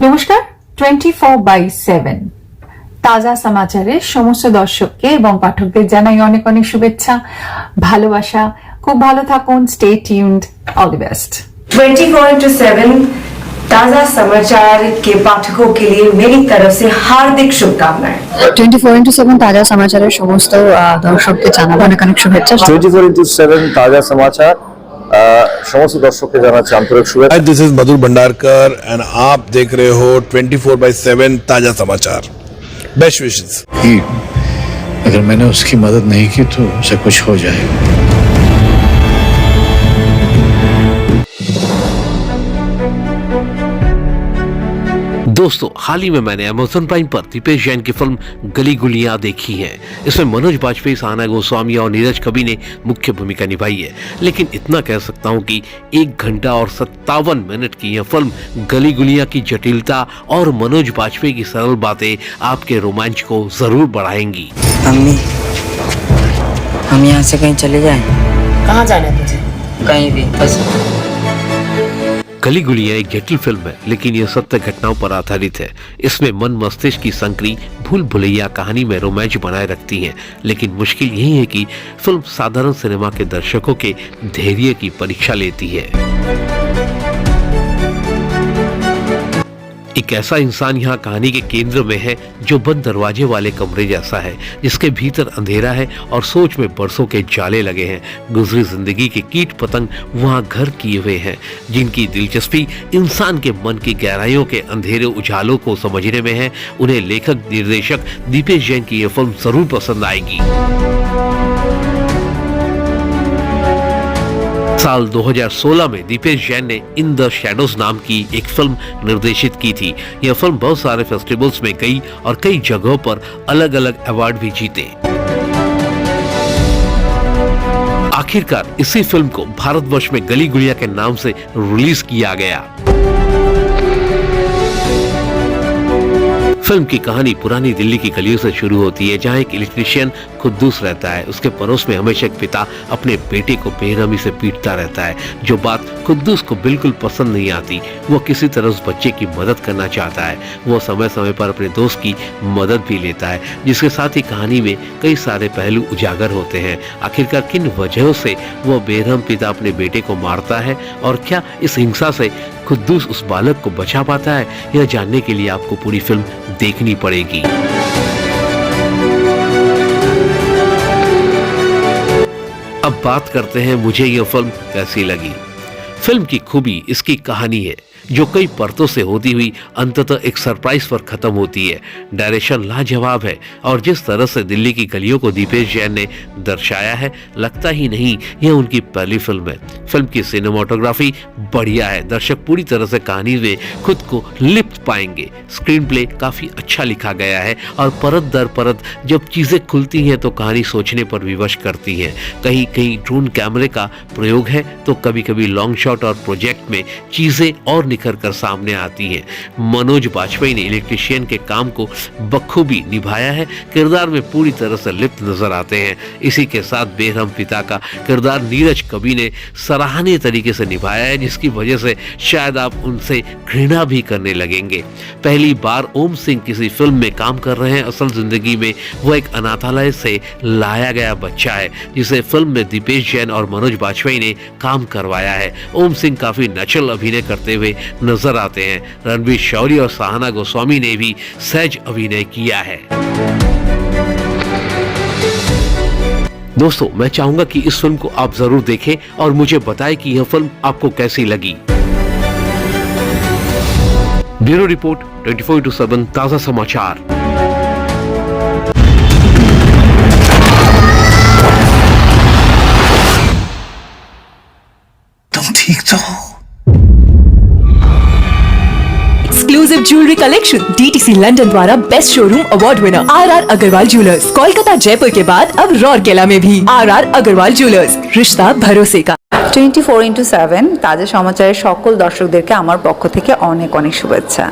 নমস্কার 24/7 তাজা সমাচারের সমস্ত দর্শককে এবং পাঠকদের জানাই অনেক অনেক শুভেচ্ছা ভালোবাসা। খুব ভালো থাকুন, stay tuned, all the best. 24/7 ताजा समाचार के पाठकों के लिए मेरी तरफ से हार्दिक शुभकामनाएं। 24/7 ताजा समाचाরের সমস্ত দর্শকদের জানাবো অনেক অনেক শুভেচ্ছা। 24/7 ताजा समाचार समस्त दर्शकों জানাচ্ছি আন্তরিক শুভেচ্ছা। Hi, this is Madhur Bhandarkar and आप देख रहे हो 24/7 ताजा समाचार। Best wishes. अगर मैंने उसकी मदद नहीं की तो उसे कुछ हो जाएगा। दोस्तों, हाल ही में मैंने अमेज़न प्राइम पर दीपेश जैन की फिल्म गली गुलियां देखी है। इसमें मनोज बाजपेयी, सहाना गोस्वामी और नीरज कवि ने मुख्य भूमिका निभाई है। लेकिन इतना कह सकता हूं कि 1 घंटा और 57 मिनट की यह फिल्म गली गुलियां की जटिलता और मनोज बाजपेयी की सरल बातें आपके रोमांच को जरूर बढ़ाएंगी। अम्मी, हम यहाँ से कहीं चले जाएं? कहाँ जाना है तुझे? कहीं भी, बस। गली गुलियां एक जटिल फिल्म है, लेकिन यह सत्य घटनाओं पर आधारित है। इसमें मन मस्तिष्क की संकरी भूल भुलैया कहानी में रोमांच बनाए रखती है। लेकिन मुश्किल यही है कि फिल्म साधारण सिनेमा के दर्शकों के धैर्य की परीक्षा लेती है। एक ऐसा इंसान यहाँ कहानी के केंद्र में है जो बंद दरवाजे वाले कमरे जैसा है, जिसके भीतर अंधेरा है और सोच में बरसों के जाले लगे हैं। गुजरी जिंदगी के कीट पतंग वहाँ घर किए हुए हैं, जिनकी दिलचस्पी इंसान के मन की गहराइयों के अंधेरे उजालों को समझने में है। उन्हें लेखक निर्देशक दीपेश जैन की यह फिल्म जरूर पसंद आएगी। साल 2016 में दीपेश जैन ने इन द शैडोज नाम की एक फिल्म निर्देशित की थी। यह फिल्म बहुत सारे फेस्टिवल्स में गई और कई जगहों पर अलग अलग अवार्ड भी जीते। आखिरकार इसी फिल्म को भारतवर्ष में गली गुलिया के नाम से रिलीज किया गया। फिल्म की कहानी पुरानी दिल्ली की गलियों से शुरू होती है, जहां एक इलेक्ट्रीशियन खुद्दूस रहता है। उसके पड़ोस में हमेशा एक पिता अपने बेटे को बेरहमी से पीटता रहता है। जो बात खुद्दूस को बिल्कुल पसंद नहीं आती। वो किसी तरह उस बच्चे की मदद करना चाहता है। वो समय समय पर अपने दोस्त की मदद भी लेता है, जिसके साथ ही कहानी में कई सारे पहलू उजागर होते हैं। आखिरकार किन वजहों से वो बेरहम पिता अपने बेटे को मारता है और क्या इस हिंसा से खुद्दूस उस बालक को बचा पाता है, यह जानने के लिए आपको पूरी फिल्म देखनी पड़ेगी। अब बात करते हैं मुझे यह फिल्म कैसी लगी। फिल्म की खूबी इसकी कहानी है, जो कई परतों से होती हुई अंततः एक सरप्राइज पर खत्म होती है। डायरेक्शन लाजवाब है और जिस तरह से दिल्ली की गलियों को दीपेश जैन ने दर्शाया है, लगता ही नहीं यह उनकी पहली फिल्म है। फिल्म की सिनेमाटोग्राफी बढ़िया है। दर्शक पूरी तरह से कहानी में खुद को लिप्त पाएंगे। स्क्रीन प्ले काफी अच्छा लिखा गया है और परत दर परत जब चीजें खुलती हैं तो कहानी सोचने पर विवश करती है। कहीं कहीं ड्रोन कैमरे का प्रयोग है तो कभी कभी लॉन्ग शॉट और प्रोजेक्ट में चीजें और निखर कर सामने आती हैं। मनोज बाजपेयी ने इलेक्ट्रीशियन के काम को बखूबी निभाया है। किरदार में पूरी तरह से लिप्त नजर आते हैं। इसी के साथ बेरहम पिता का किरदार नीरज कवि ने सराहनीय तरीके से निभाया है, जिसकी वजह से शायद आप उनसे घृणा भी करने लगेंगे। पहली बार ओम सिंह किसी फिल्म में काम कर रहे हैं। असल जिंदगी में वो एक अनाथालय से लाया गया बच्चा है, जिसे फिल्म में दीपेश जैन और मनोज बाजपेयी ने काम करवाया है। ओम सिंह काफी नेचुरल अभिनय करते हुए नजर आते हैं। रणवीर शौरी और सहाना गोस्वामी ने भी सहज अभिनय किया है। दोस्तों, मैं चाहूंगा कि इस फिल्म को आप जरूर देखें और मुझे बताएं कि यह फिल्म आपको कैसी लगी। ब्यूरो रिपोर्ट 24/7 ताजा समाचार। तुम ठीक तो हो? Exclusive jewellery collection DTC London द्वारा best showroom award winner RR Agrawal jewellers. Kolkata Jaipur के बाद अब रौरकेला में भी RR अग्रवाल ज्वेलर्स, रिश्ता भरोसे का। 24/7 তাজা সমাচারের সকল দর্শকদেরকে আমার পক্ষ থেকে অনেক অনেক শুভেচ্ছা।